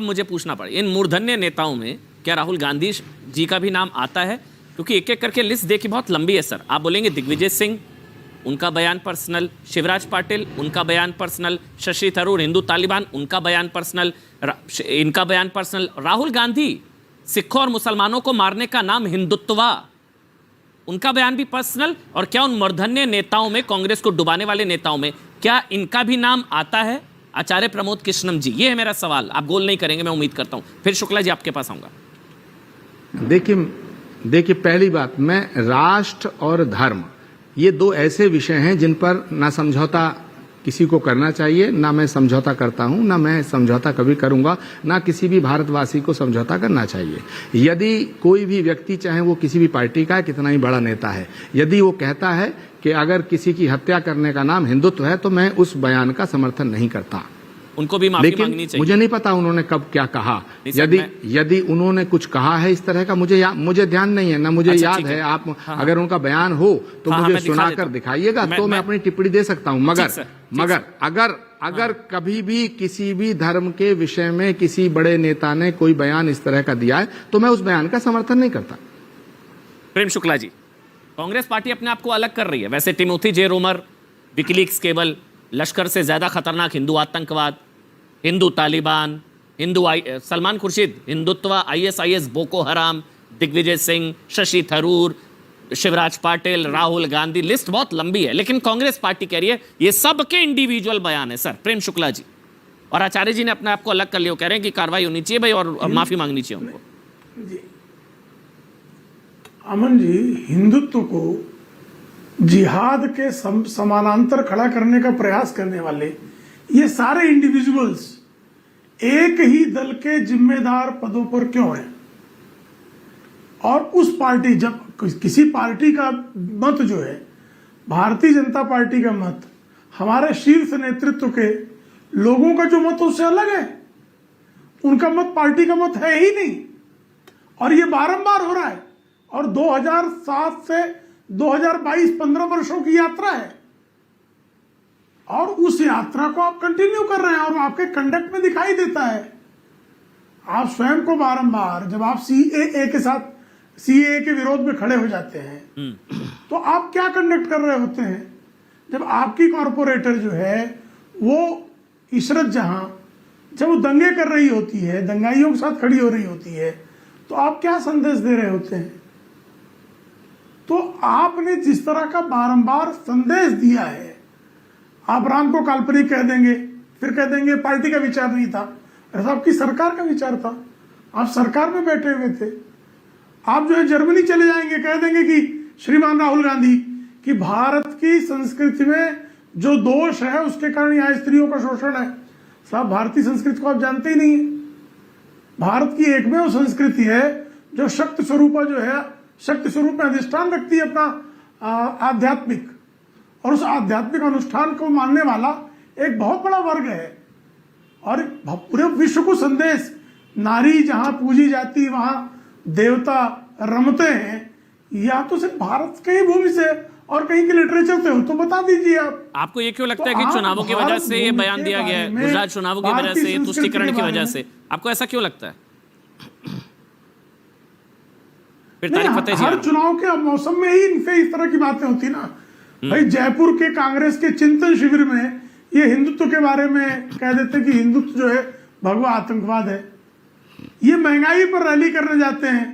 मुझे पूछना पड़े, इन मूर्धन्य नेताओं में क्या राहुल गांधी जी का भी नाम आता है? क्योंकि एक एक करके लिस्ट देखी बहुत लंबी है सर। आप बोलेंगे दिग्विजय सिंह, उनका बयान पर्सनल, शिवराज पाटिल, उनका बयान पर्सनल, शशि थरूर हिंदू तालिबान, उनका बयान पर्सनल, इनका बयान पर्सनल, राहुल गांधी सिखों और मुसलमानों को मारने का नाम हिंदुत्वा, उनका बयान भी पर्सनल। और क्या उन मूर्धन्य नेताओं में, कांग्रेस को डुबाने वाले नेताओं में, क्या इनका भी नाम आता है? आचार्य प्रमोद कृष्णम जी, ये है मेरा सवाल। आप गोल नहीं करेंगे मैं उम्मीद करता हूं। फिर शुक्ला जी आपके पास आऊंगा। देखिए पहली बात, मैं राष्ट्र और धर्म ये दो ऐसे विषय हैं जिन पर ना समझौता किसी को करना चाहिए, ना मैं समझौता करता हूं, ना मैं समझौता कभी करूंगा, ना किसी भी भारतवासी को समझौता करना चाहिए। यदि कोई भी व्यक्ति, चाहे वो किसी भी पार्टी का है, कितना ही बड़ा नेता है, यदि वो कहता है कि अगर किसी की हत्या करने का नाम हिंदुत्व है, तो मैं उस बयान का समर्थन नहीं करता। उनको भी माफी मांगनी चाहिए। मुझे नहीं पता उन्होंने कब क्या कहा। यदि उन्होंने कुछ कहा है इस तरह का, मुझे ध्यान नहीं है, ना मुझे याद है। आप अगर उनका बयान हो तो मुझे सुनाकर दिखाइएगा, तो मैं अपनी टिप्पणी दे सकता हूं। मगर अगर कभी भी किसी भी धर्म के विषय में किसी बड़े नेता ने कोई बयान इस तरह का दिया है, तो मैं उस बयान का समर्थन नहीं करता। प्रेम शुक्ला जी, कांग्रेस पार्टी अपने आप को अलग कर रही है। वैसे Timothy J Roemer, WikiLeaks cable, Lashkar से ज्यादा खतरनाक हिंदू आतंकवाद, Hindu Taliban, Salman Khurshid, Hindutva, ISIS, Boko Haram, Digvijaya Singh, Shashi Tharoor, Shivraj Patil, Rahul Gandhi, list बहुत लंबी है। लेकिन कांग्रेस पार्टी कह रही है ये सबके इंडिविजुअल बयान है सर। प्रेम शुक्ला जी और आचार्य जी ने अपने आप को अलग कर लिया, कह रहे हैं कि कार्रवाई होनी चाहिए भाई और माफी मांगनी चाहिए उनको। जी अमन जी, हिंदुत्व को जिहाद के समानांतर खड़ा करने का प्रयास करने वाले ये सारे इंडिविजुअल्स एक ही दल के जिम्मेदार पदों पर क्यों हैं? और उस पार्टी, जब किसी पार्टी का मत जो है, भारतीय जनता पार्टी का मत, हमारे शीर्ष नेतृत्व के लोगों का जो मत उससे अलग है। उनका मत पार्टी का मत है ही नहीं, और ये बारंबार हो रहा है। और 2007 से 2022 15 वर्षों की यात्रा है, और उस यात्रा को आप कंटिन्यू कर रहे हैं, और आपके कंडक्ट में दिखाई देता है। आप स्वयं को बारंबार, जब आप CAA के विरोध में खड़े हो जाते हैं, तो आप क्या कंडक्ट कर रहे होते हैं? जब आपकी कॉरपोरेटर जो है वो इशरत जहां, जब वो दंगे कर रही होती है, दंगाइयों के साथ खड़ी हो रही होती है, तो आप क्या संदेश दे रहे होते हैं? तो आपने जिस तरह का बारंबार संदेश दिया है, आप राम को काल्पनिक कह देंगे, फिर कह देंगे पार्टी का विचार नहीं था। ऐसा आपकी सरकार का विचार था, आप सरकार में बैठे हुए थे। आप जो है जर्मनी चले जाएंगे, कह देंगे कि श्रीमान राहुल गांधी कि भारत की संस्कृति में जो दोष है उसके कारण यहाँ स्त्रियों का शोषण है। साहब, भारतीय संस्कृति को आप जानते ही नहीं है। भारत की एकमेव संस्कृति है जो शक्ति स्वरूपा जो है, शक्ति स्वरूप में अधिष्ठान रखती है अपना आध्यात्मिक, और उस आध्यात्मिक अनुष्ठान को मानने वाला एक बहुत बड़ा वर्ग है। और पूरे विश्व को संदेश, नारी जहां पूजी जाती वहां देवता रमते हैं, या तो सिर्फ भारत के ही भूमि से और कहीं के लिटरेचर से हो, तो बता दीजिए आप। आपको ये क्यों लगता है कि चुनावों की वजह से ये बयान दिया गया है, गुजरात चुनावों की वजह से, तुष्टीकरण की वजह से? आपको ऐसा क्यों लगता है? फिर तारीख फतेह जी, हर चुनाव के मौसम में ही इनसे इस तरह की बातें होती ना भाई। जयपुर के कांग्रेस के चिंतन शिविर में ये हिंदुत्व के बारे में कह देते कि हिंदुत्व जो है भगवा आतंकवाद है। ये महंगाई पर रैली करने जाते हैं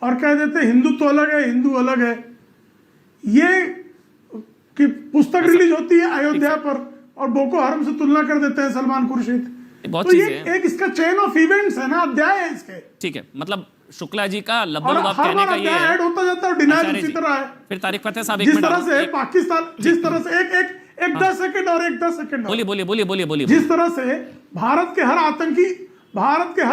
और कह देते हिंदुत्व अलग है, हिंदू अलग है। ये कि पुस्तक रिलीज होती है अयोध्या पर और बोको हराम से तुलना कर देते हैं सलमान खुर्शीद। बहुत तो ये एक इसका चेन ऑफ इवेंट्स है ना, अध्याय है इसके। ठीक है, मतलब शुक्ला जी का लब्बल-लुबाब कहने का ये है, ऐड होता जाता है, डिनायल उसी तरह है। फिर तारिक फतेह साहब जिस तरह से पाकिस्तान, जिस तरह से एक 10 सेकंड और एक 10 सेकंड, बोलिए। जिस तरह से भारत के हर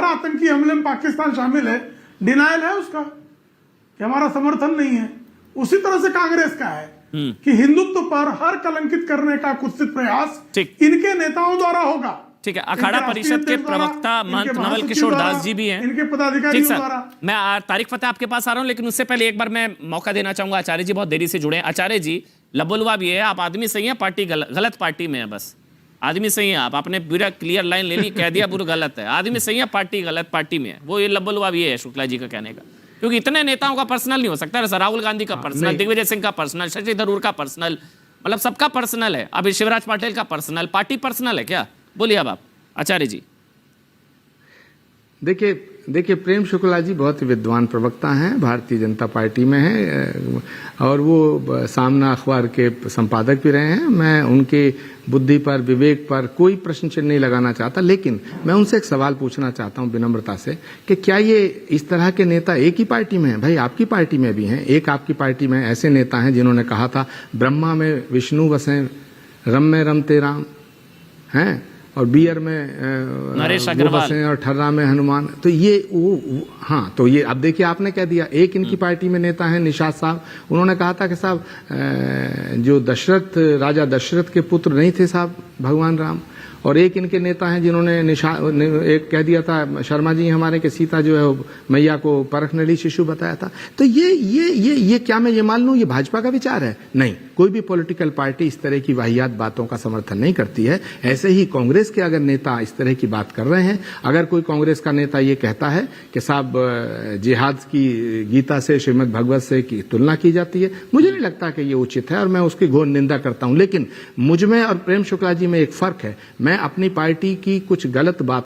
आतंकी हमले में पाकिस्तान शामिल है, डिनायल है उसका कि हमारा समर्थन नहीं है। उसी तरह से कांग्रेस का है कि हिंदुत्व पर हर कलंकित करने का कुत्सित प्रयास इनके नेताओं द्वारा होगा। ठीक है, अखाड़ा परिषद के प्रवक्ता महंत नवल किशोर दास जी भी हैं, इनके पदाधिकारियों द्वारा। मैं तारिक फतेह आपके पास आ रहा हूं, लेकिन उससे पहले एक बार मैं मौका देना चाहूंगा। आचार्य जी बहुत देरी से जुड़े हैं। आचार्य जी, लब्बल-लुबाब ये है, आप आदमी सही हैं, पार्टी गलत पार्टी में है बस। आदमी सही है, आपने पूरा क्लियर लाइन ले ली, कह दिया पूरा गलत है, आदमी सही है, पार्टी गलत, पार्टी में है। वो ये लब्बलुआब ये है शुक्ला जी का कहने का, क्योंकि इतने नेताओं का पर्सनल नहीं हो सकता है। राहुल गांधी का पर्सनल, दिग्विजय सिंह का पर्सनल, शशि थरूर का पर्सनल, मतलब सबका पर्सनल है। अभी शिवराज पाटिल का पर्सनल, पार्टी पर्सनल है क्या? बोलिए अब आप आचार्य जी। देखिए प्रेम शुक्ला जी बहुत ही विद्वान प्रवक्ता हैं, भारतीय जनता पार्टी में हैं और वो सामना अखबार के संपादक भी रहे हैं। मैं उनके बुद्धि पर, विवेक पर कोई प्रश्न चिन्ह नहीं लगाना चाहता, लेकिन मैं उनसे एक सवाल पूछना चाहता हूं विनम्रता से कि क्या ये इस तरह के नेता एक ही पार्टी में हैं? भाई आपकी पार्टी में भी हैं, एक आपकी पार्टी में ऐसे नेता हैं जिन्होंने कहा था ब्रह्मा में विष्णु बसें, रम में रमते राम हैं, और बियर में नरेश वो अग्रवाल बसें और ठर्रा में हनुमान। तो ये हाँ, तो ये अब देखिए आपने कह दिया। एक इनकी पार्टी में नेता है निषाद साहब, उन्होंने कहा था कि साहब जो दशरथ, राजा दशरथ के पुत्र नहीं थे साहब भगवान राम। और एक इनके नेता हैं जिन्होंने एक कह दिया था शर्मा जी हमारे के सीता जो है मैया को परख नली शिशु बताया था। तो ये क्या मैं ये मान लूं ये भाजपा का विचार है? नहीं, कोई भी पॉलिटिकल पार्टी इस तरह की वाहियात बातों का समर्थन नहीं करती है। ऐसे ही कांग्रेस के अगर नेता इस तरह की बात कर रहे हैं, अगर कोई कांग्रेस का नेता ये कहता है कि साहब जिहाद की गीता से, श्रीमद् भगवत से की तुलना की जाती है, मुझे नहीं लगता कि ये उचित है और मैं उसकी घोर निंदा करता हूं। लेकिन मुझ में और प्रेम शुक्ला जी में एक फर्क है। मैं अपनी पार्टी की कुछ गलत बात